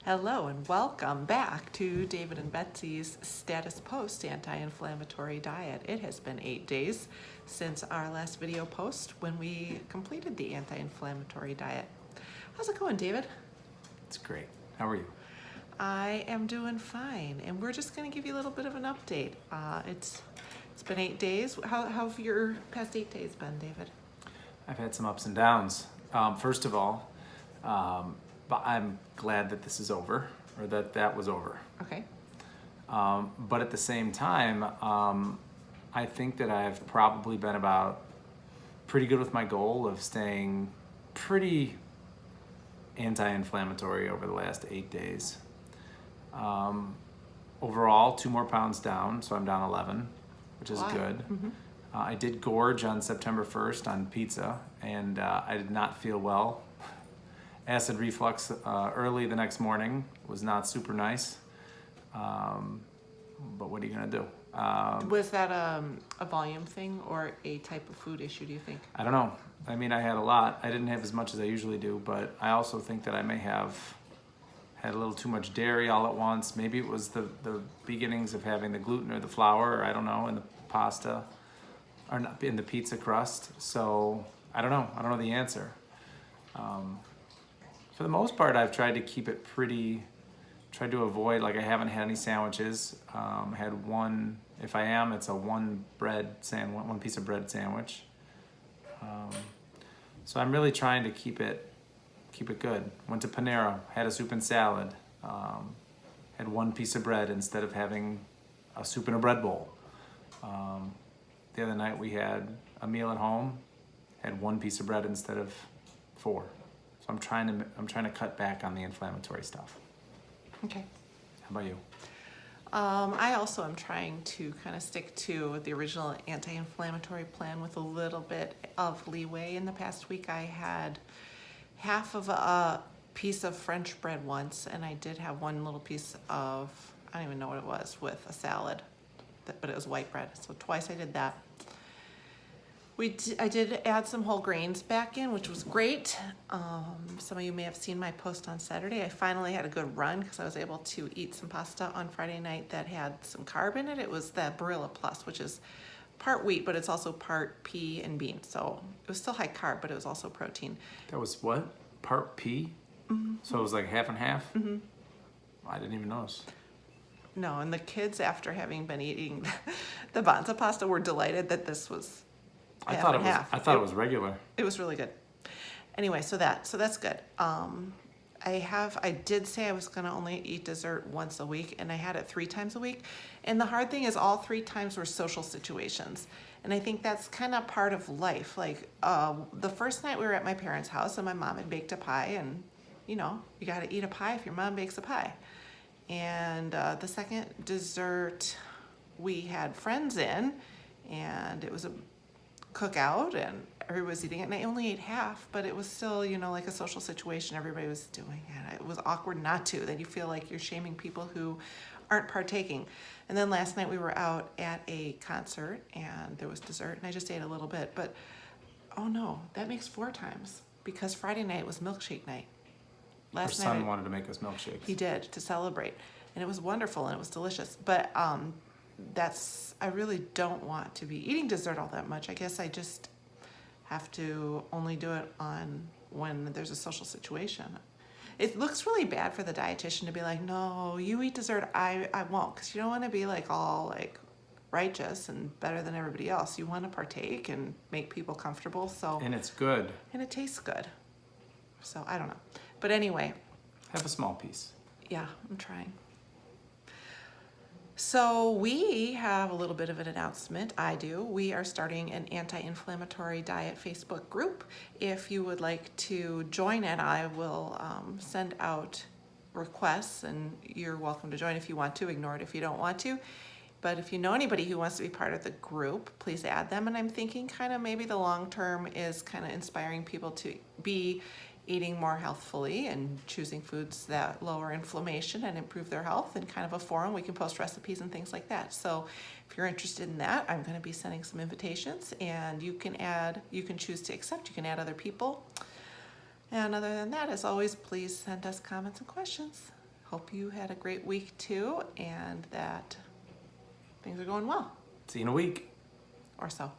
Hello and welcome back to David and Betsy's status post anti-inflammatory diet. It has been 8 days since our last video post when we completed the anti-inflammatory diet. How's it going, David? It's great. How are you? I am doing fine, and we're just going to give you a little bit of an update. It's been 8 days. How have your past 8 days been, David? I've had some ups and downs. First of all, but I'm glad that this is over, or that was over. Okay. But at the same time, I think that I've probably been about pretty good with my goal of staying pretty anti-inflammatory over the last 8 days. Overall, 2 more pounds down, so I'm down 11, which is good. Mm-hmm. I did gorge on September 1st on pizza, and I did not feel well. Acid reflux early the next morning was not super nice, but what are you gonna do? Was that a volume thing or a type of food issue, do you think? I don't know. I mean, I had a lot. I didn't have as much as I usually do, but I also think that I may have had a little too much dairy all at once. Maybe it was the beginnings of having the gluten or the flour, or I don't know, in the pasta, or not in the pizza crust. So I don't know. I don't know the answer. For the most part, I've tried to keep it tried to avoid, like I haven't had any sandwiches. Had one, if I am, it's a one piece of bread sandwich. So I'm really trying to keep it good. Went to Panera, had a soup and salad. Had one piece of bread instead of having a soup in a bread bowl. The other night we had a meal at home, had one piece of bread instead of 4. So I'm trying to cut back on the inflammatory stuff. Okay. How about you? I also am trying to kind of stick to the original anti-inflammatory plan with a little bit of leeway. In the past week, I had half of a piece of French bread once, and I did have one little piece of, I don't even know what it was, with a salad, but it was white bread. So twice I did that. I did add some whole grains back in, which was great. Some of you may have seen my post on Saturday. I finally had a good run because I was able to eat some pasta on Friday night that had some carb in it. It was the Barilla Plus, which is part wheat, but it's also part pea and bean. So it was still high carb, but it was also protein. That was what? Part pea? Mm-hmm. So it was like half and half? Mm-hmm. I didn't even notice. No, and the kids, after having been eating the Banza pasta, were delighted that this was half and half. I thought it was regular. It was really good. Anyway, so that's good. I did say I was gonna only eat dessert once a week, and I had it 3 times a week. And the hard thing is all 3 times were social situations. And I think that's kind of part of life. Like the first night we were at my parents' house and my mom had baked a pie, and you gotta eat a pie if your mom bakes a pie. And the second dessert, we had friends in, and it was a cookout, and everybody was eating it, and I only ate half, but it was still, like a social situation. Everybody was doing it. It was awkward not to. Then you feel like you're shaming people who aren't partaking. And then last night we were out at a concert, and there was dessert, and I just ate a little bit. But oh no, that makes 4 times, because Friday night was milkshake night. Our son wanted to make us milkshakes. He did, to celebrate, and it was wonderful and it was delicious. But I really don't want to be eating dessert all that much. I guess I just have to only do it when there's a social situation. It looks really bad for the dietitian to be like, no, you eat dessert, I won't, because you don't want to be like all like righteous and better than everybody else. You want to partake and make people comfortable. And it's good. And it tastes good. So I don't know. But anyway. Have a small piece. Yeah, I'm trying. So we have a little bit of an announcement. I do. We are starting an anti-inflammatory diet Facebook group. If you would like to join it, I will send out requests, and you're welcome to join if you want to. Ignore it if you don't want to. But if you know anybody who wants to be part of the group, please add them. And I'm thinking kind of maybe the long term is kind of inspiring people to be eating more healthfully and choosing foods that lower inflammation and improve their health, and kind of a forum we can post recipes and things like that. So if you're interested in that, I'm going to be sending some invitations, and you can choose to accept, you can add other people. And other than that, as always, please send us comments and questions. hope you had a great week too, and that things are going well, See you in a week. or so.